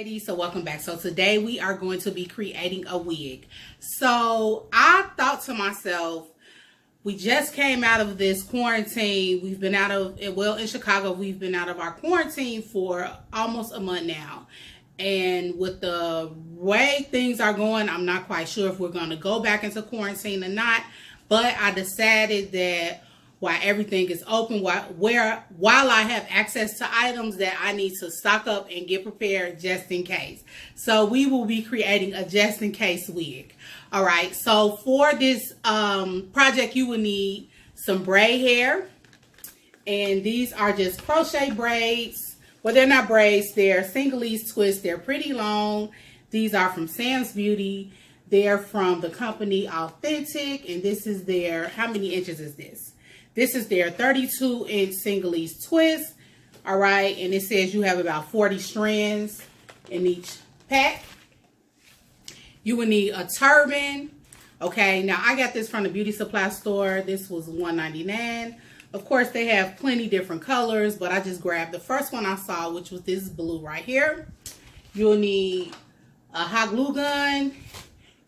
ladies, so welcome back. So today we are going to be creating a wig. So I thought to myself, we just came out of this quarantine. We've been out of it. Well, in Chicago, we've been out of our quarantine for almost a month now. And with the way things are going, I'm not quite sure if we're going to go back into quarantine or not. But I decided that while everything is open, while I have access to items, that I need to stock up and get prepared just in case. So we will be creating a just in case wig. All right. So for this project, you will need some braid hair. And these are just crochet braids. Well, they're not braids. They're Senegalese twists. They're pretty long. These are from Samsbeauty. They're from the company Authentic. And this is their, how many inches is this? This is their 32-inch Senegalese twist. All right. And it says you have about 40 strands in each pack. You will need a turban. Okay. Now, I got this from the beauty supply store. This was $1.99. Of course, they have plenty different colors, but I just grabbed the first one I saw, which was this blue right here. You'll need a hot glue gun.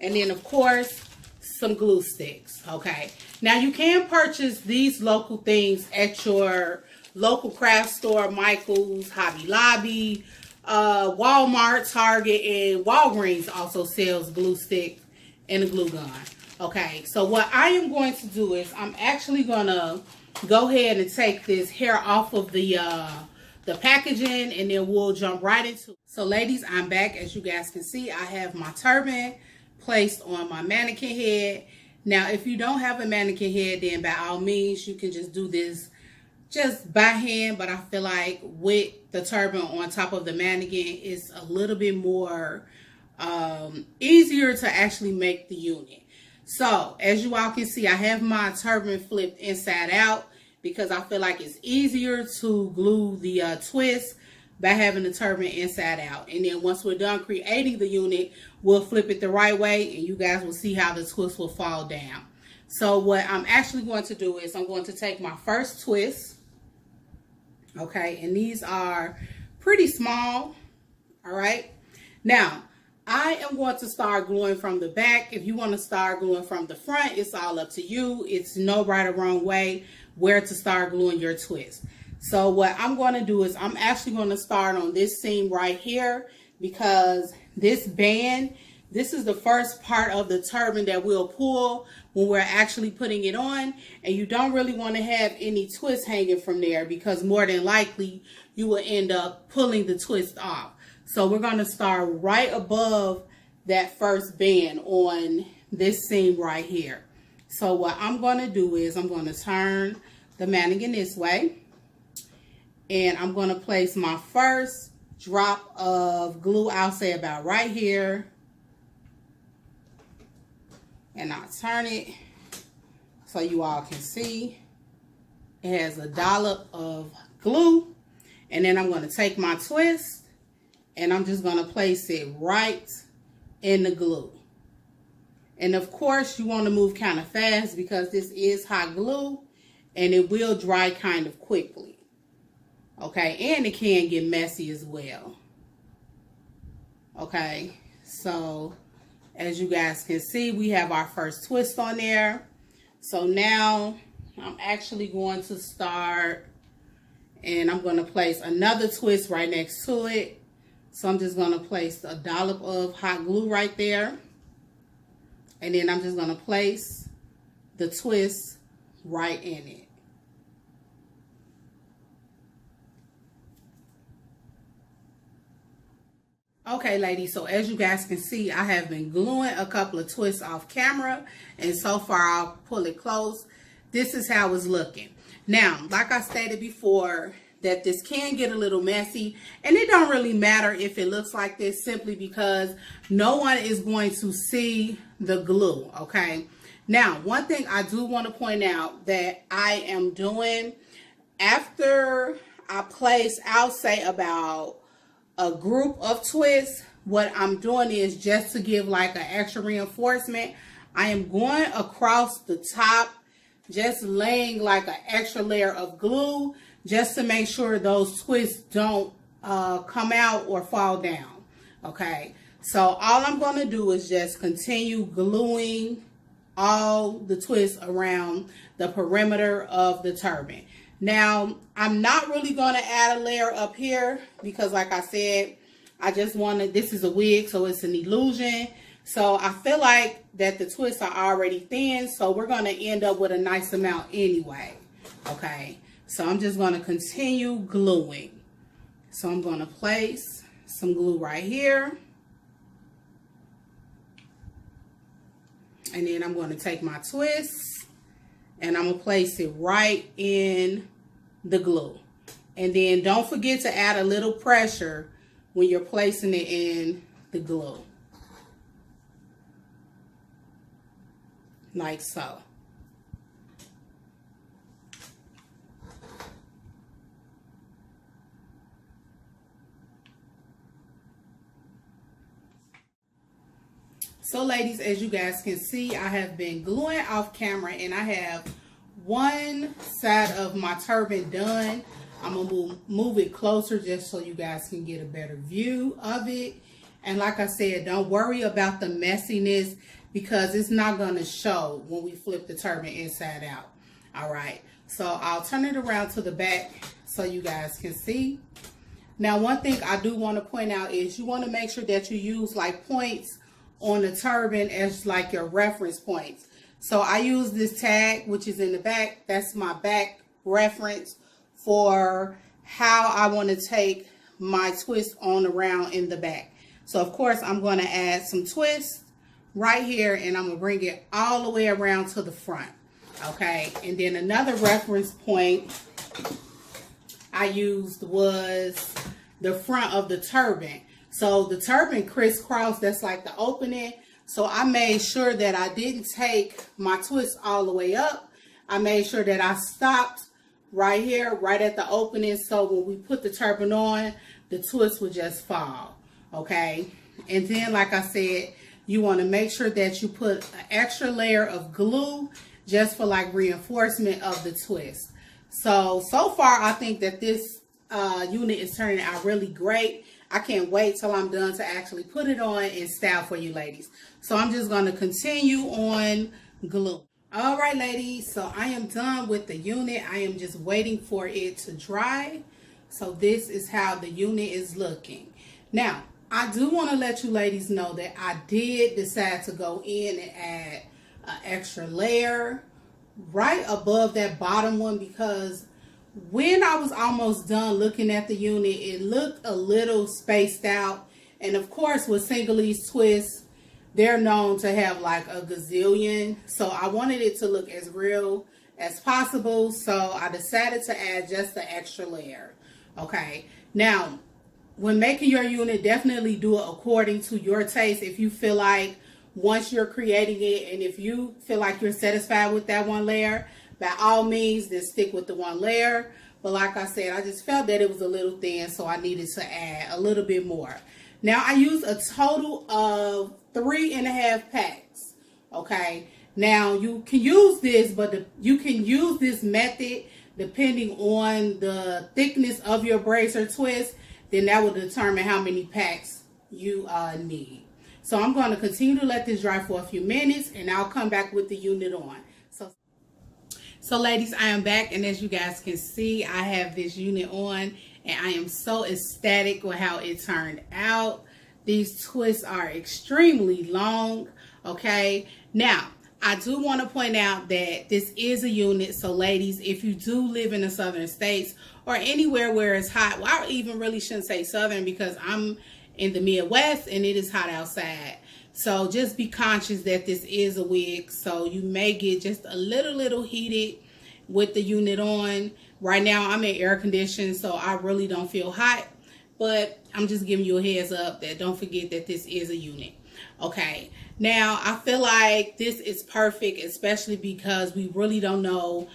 And then, of course, some glue sticks. Okay. Now you can purchase these local things at your local craft store, Michael's, Hobby Lobby, Walmart, Target, and Walgreens also sells glue stick and a glue gun. Okay. So what I am going to do is I'm actually going to go ahead and take this hair off of the packaging, and then we'll jump right into it. So ladies, I'm back. As you guys can see, I have my turban placed on my mannequin head. Now, if you don't have a mannequin head, then by all means, you can just do this just by hand. But I feel like with the turban on top of the mannequin, it's a little bit more easier to actually make the unit. So, as you all can see, I have my turban flipped inside out because I feel like it's easier to glue the twist by having the turban inside out. And then once we're done creating the unit, we'll flip it the right way and you guys will see how the twist will fall down. So what I'm actually going to do is I'm going to take my first twist. Okay, and these are pretty small. All right. Now, I am going to start gluing from the back. If you want to start gluing from the front, it's all up to you. It's no right or wrong way where to start gluing your twist. So what I'm going to do is I'm actually going to start on this seam right here, because this band, this is the first part of the turban that we'll pull when we're actually putting it on. And you don't really want to have any twist hanging from there, because more than likely you will end up pulling the twist off. So we're going to start right above that first band on this seam right here. So what I'm going to do is I'm going to turn the mannequin this way. And I'm going to place my first drop of glue, I'll say about right here. And I'll turn it so you all can see. It has a dollop of glue. And then I'm going to take my twist and I'm just going to place it right in the glue. And of course, you want to move kind of fast because this is hot glue and it will dry kind of quickly. Okay, and it can get messy as well. Okay, so as you guys can see, we have our first twist on there. So now I'm actually going to start, and I'm going to place another twist right next to it. So I'm just going to place a dollop of hot glue right there. And then I'm just going to place the twist right in it. Okay, ladies, so as you guys can see, I have been gluing a couple of twists off camera, and so far I'll pull it close. This is how it's looking. Now, like I stated before, that this can get a little messy, and it don't really matter if it looks like this, simply because no one is going to see the glue, okay? Now, one thing I do want to point out that I am doing after I place, I'll say about a group of twists, what I'm doing is just to give like an extra reinforcement, I am going across the top, just laying like an extra layer of glue just to make sure those twists don't come out or fall down. Okay, so all I'm going to do is just continue gluing all the twists around the perimeter of the turban. Now, I'm not really going to add a layer up here because, like I said, I just wanted, this is a wig, so it's an illusion. So I feel like that the twists are already thin, so we're going to end up with a nice amount anyway. Okay, so I'm just going to continue gluing. So I'm going to place some glue right here. And then I'm going to take my twists and I'm going to place it right in the glue. And then don't forget to add a little pressure when you're placing it in the glue. Like so. So ladies, as you guys can see, I have been gluing off camera and I have one side of my turban done. I'm going to move it closer just so you guys can get a better view of it. And like I said, don't worry about the messiness because it's not going to show when we flip the turban inside out. All right, so I'll turn it around to the back so you guys can see. Now, one thing I do want to point out is you want to make sure that you use like points on the turban as like your reference points. So I use this tag, which is in the back. That's my back reference for how I want to take my twist on around in the back. So of course I'm going to add some twists right here and I'm going to bring it all the way around to the front. Okay, and then another reference point I used was the front of the turban. So the turban crisscross, that's like the opening. So I made sure that I didn't take my twist all the way up. I made sure that I stopped right here, right at the opening. So when we put the turban on, the twist would just fall. Okay. And then, like I said, you want to make sure that you put an extra layer of glue just for like reinforcement of the twist. So far, I think that this unit is turning out really great. I can't wait till I'm done to actually put it on in style for you ladies. So I'm just going to continue on glue. All right, ladies. So I am done with the unit. I am just waiting for it to dry. So this is how the unit is looking. Now, I do want to let you ladies know that I did decide to go in and add an extra layer right above that bottom one because when I was almost done looking at the unit, it looked a little spaced out. And of course, with Senegalese twists, they're known to have like a gazillion. So I wanted it to look as real as possible. So I decided to add just the extra layer. Okay. Now, when making your unit, definitely do it according to your taste. If you feel like once you're creating it and if you feel like you're satisfied with that one layer, by all means, then stick with the one layer. But like I said, I just felt that it was a little thin, so I needed to add a little bit more. Now, I used a total of 3.5 packs. Okay. Now, you can use this, but you can use this method depending on the thickness of your braids or twist. Then that will determine how many packs you need. So I'm going to continue to let this dry for a few minutes, and I'll come back with the unit on. So ladies, I am back, and as you guys can see, I have this unit on, and I am so ecstatic with how it turned out. These twists are extremely long, okay? Now, I do want to point out that this is a unit, so ladies, if you do live in the southern states or anywhere where it's hot, well, I even really shouldn't say southern because I'm in the Midwest and it is hot outside. So just be conscious that this is a wig. So you may get just a little heated with the unit on. Right now I'm in air conditioning, so I really don't feel hot. But I'm just giving you a heads up that don't forget that this is a unit. Okay. Now I feel like this is perfect, especially because we really don't know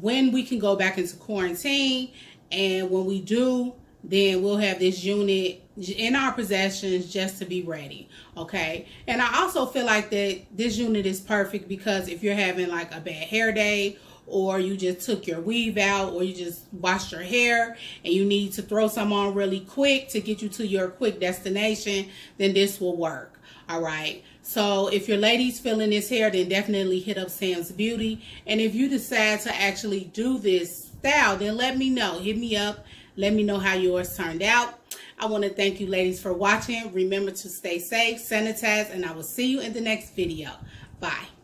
when we can go back into quarantine. And when we do, then we'll have this unit in our possessions just to be ready. Okay. And I also feel like that this unit is perfect because if you're having like a bad hair day or you just took your weave out, or you just washed your hair and you need to throw some on really quick to get you to your quick destination, then this will work. All right. So if your lady's feeling this hair, then definitely hit up Samsbeauty. And if you decide to actually do this style, then let me know. Hit me up. Let me know how yours turned out. I want to thank you ladies for watching. Remember to stay safe, sanitize, and I will see you in the next video. Bye.